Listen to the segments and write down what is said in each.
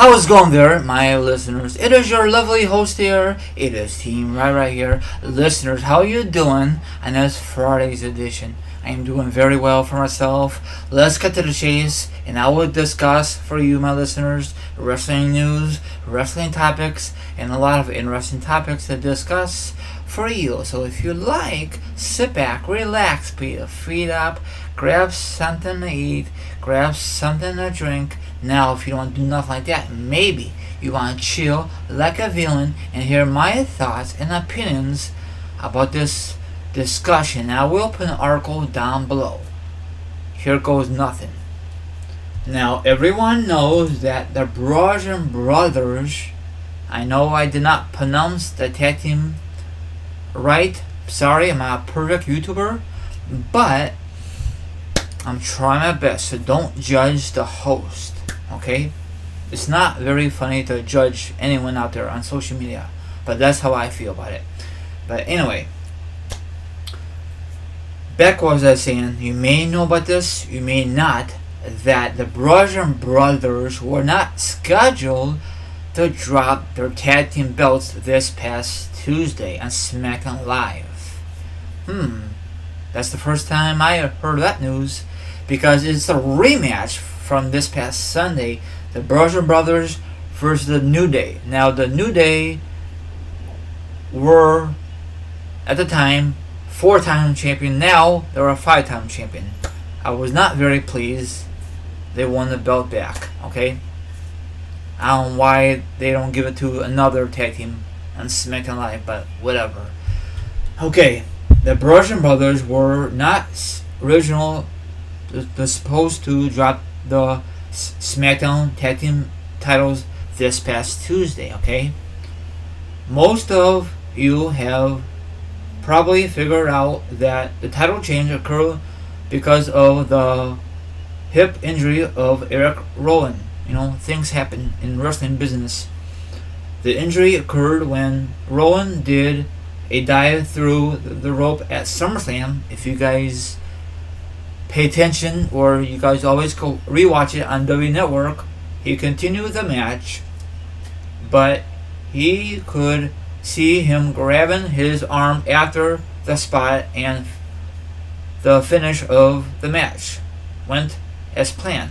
How's it going there, my listeners? It is your lovely host here. It is Team right here. Listeners, how you doing? And it's Friday's edition. I am doing very well for myself. Let's get to the chase, and I will discuss for you, my listeners, wrestling news, wrestling topics, and a lot of interesting topics to discuss for you. So if you like, sit back, relax, put your feet up, grab something to eat, grab something to drink. Now, if you don't do nothing like that, maybe you want to chill like a villain and hear my thoughts and opinions about this discussion. I will put an article down below. Here goes nothing. Now, everyone knows that the Bludgeon Brothers, I know I did not pronounce the tag team right. Sorry, I'm not a perfect YouTuber, but I'm trying my best, so don't judge the host. Okay? It's not very funny to judge anyone out there on social media, but that's how I feel about it. But anyway, back what was I saying? You may know about this, you may not, that the Bludgeon Brothers were not scheduled to drop their tag team belts this past Tuesday on Smackdown Live. That's the first time I heard that news, because it's a rematch from this past Sunday, the Bludgeon Brothers versus the New Day. Now, the New Day were, at the time, 4-time champion. Now, they're a 5-time champion. I was not very pleased they won the belt back, okay? I don't know why they don't give it to another tag team on SmackDown Live, but whatever. Okay, the Bludgeon Brothers were not original. They're supposed to drop the Smackdown Tag Team Titles this past Tuesday, okay? Most of you have probably figured out that the title change occurred because of the hip injury of Erick Rowan. You know, things happen in wrestling business. The injury occurred when Rowan did a dive through the rope at SummerSlam. If you guys pay attention, or you guys always go rewatch it on WWE Network, he continued the match, but he could see him grabbing his arm after the spot, and the finish of the match went as planned.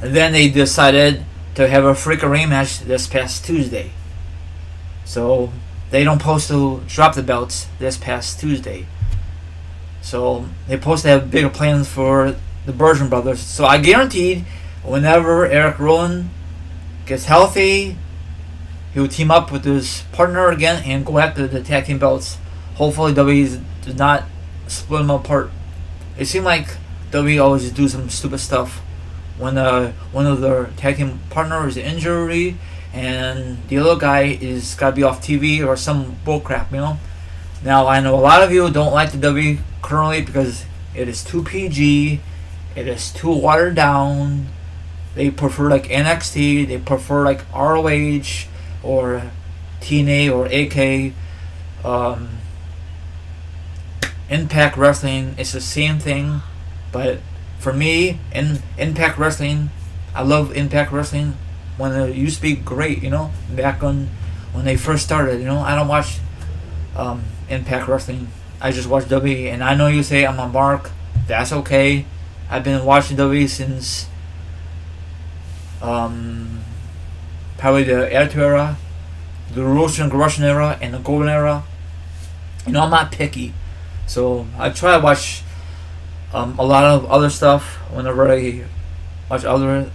And then they decided to have a freaking rematch this past Tuesday. So they don't supposed to drop the belts this past Tuesday. So they're supposed to have bigger plans for the Bludgeon Brothers. So I guaranteed whenever Erick Rowan gets healthy, he will team up with his partner again and go after the tag team belts. Hopefully WWE does not split them apart. It seems like WWE always do some stupid stuff when one of their tag team partner is injured and the other guy is gotta be off TV or some bullcrap, you know. Now, I know a lot of you don't like the WWE currently because it is too PG, it is too watered down. They prefer like NXT, they prefer like ROH or TNA or AK. Impact Wrestling, it's the same thing, but for me, in Impact Wrestling, I love Impact Wrestling when it used to be great, you know, back when they first started, you know. I don't watch Impact Wrestling. I just watch WWE, and I know you say I'm a mark. That's okay. I've been watching WWE since probably the Attitude Era, the Russian era, and the Golden Era. You know, I'm not picky, so I try to watch a lot of other stuff whenever I watch other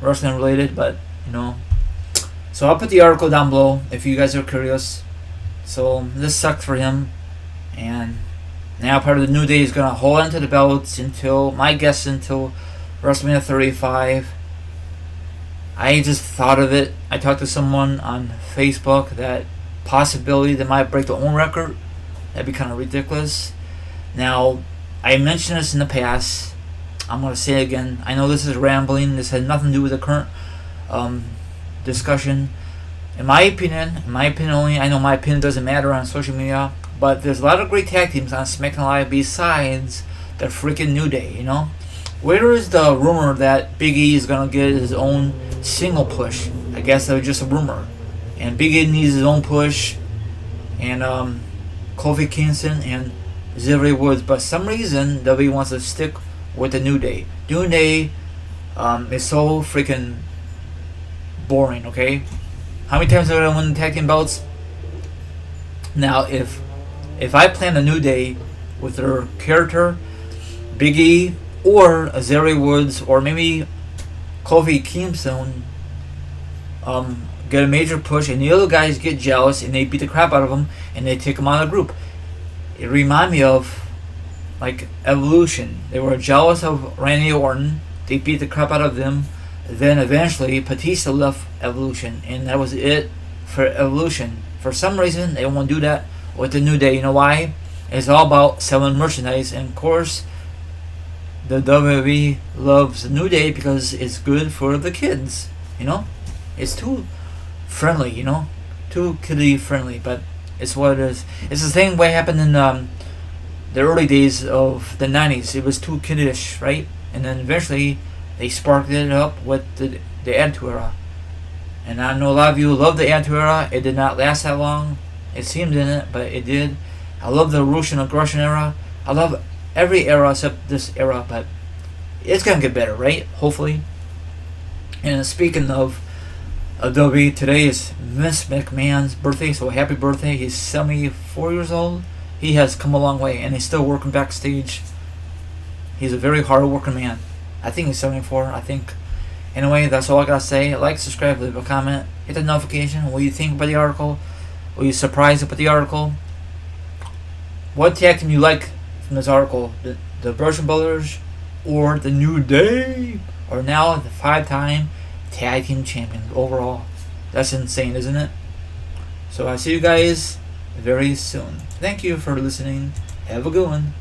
wrestling related. But you know, so I'll put the article down below if you guys are curious. So this sucks for him, and now part of the New Day is gonna hold on to the belts until, my guess, until WrestleMania 35. I just thought of it. I talked to someone on Facebook that possibility they might break their own record. That'd be kind of ridiculous. Now, I mentioned this in the past. I'm gonna say it again. I know this is rambling. This has nothing to do with the current discussion. In my opinion only, I know my opinion doesn't matter on social media, but there's a lot of great tag teams on SmackDown Live besides the freaking New Day, you know? Where is the rumor that Big E is gonna get his own single push? I guess that was just a rumor. And Big E needs his own push, and Kofi Kingston and Xavier Woods. But some reason WWE wants to stick with the New Day. New Day is so freaking boring. Okay, how many times are they gonna win the tag team belts? Now, if I plan a New Day with their character, Big E, or Xavier Woods, or maybe Kofi Kingston, get a major push, and the other guys get jealous and they beat the crap out of them and they take them out of the group. It reminded me of like Evolution. They were jealous of Randy Orton. They beat the crap out of them. Then eventually Batista left Evolution, and that was it for Evolution. For some reason, they want to do that with the New Day. You know why? It's all about selling merchandise, and of course, the WWE loves the New Day because it's good for the kids. You know, it's too friendly. You know, too kiddie friendly, but it's what it is. It's the same way happened in the early days of the 90s. It was too kiddish, right? And then eventually they sparked it up with the Attitude Era. And I know a lot of you love the Attitude Era. It did not last that long. It seemed in it, but it did. I love the Russian Aggression Era. I love every era except this era, but it's gonna get better, right? Hopefully. And speaking of WWE, today is Vince McMahon's birthday, so happy birthday. He's 74 years old. He has come a long way, and he's still working backstage. He's a very hard-working man. I think he's 74, I think. Anyway, that's all I gotta say. Like, subscribe, leave a comment, hit the notification. What do you think about the article? Were you surprised about the article? What tag team you like from this article? The Bludgeon Brothers, or the New Day, or now the 5-time tag team champions overall? That's insane, isn't it? So I see you guys very soon. Thank you for listening. Have a good one.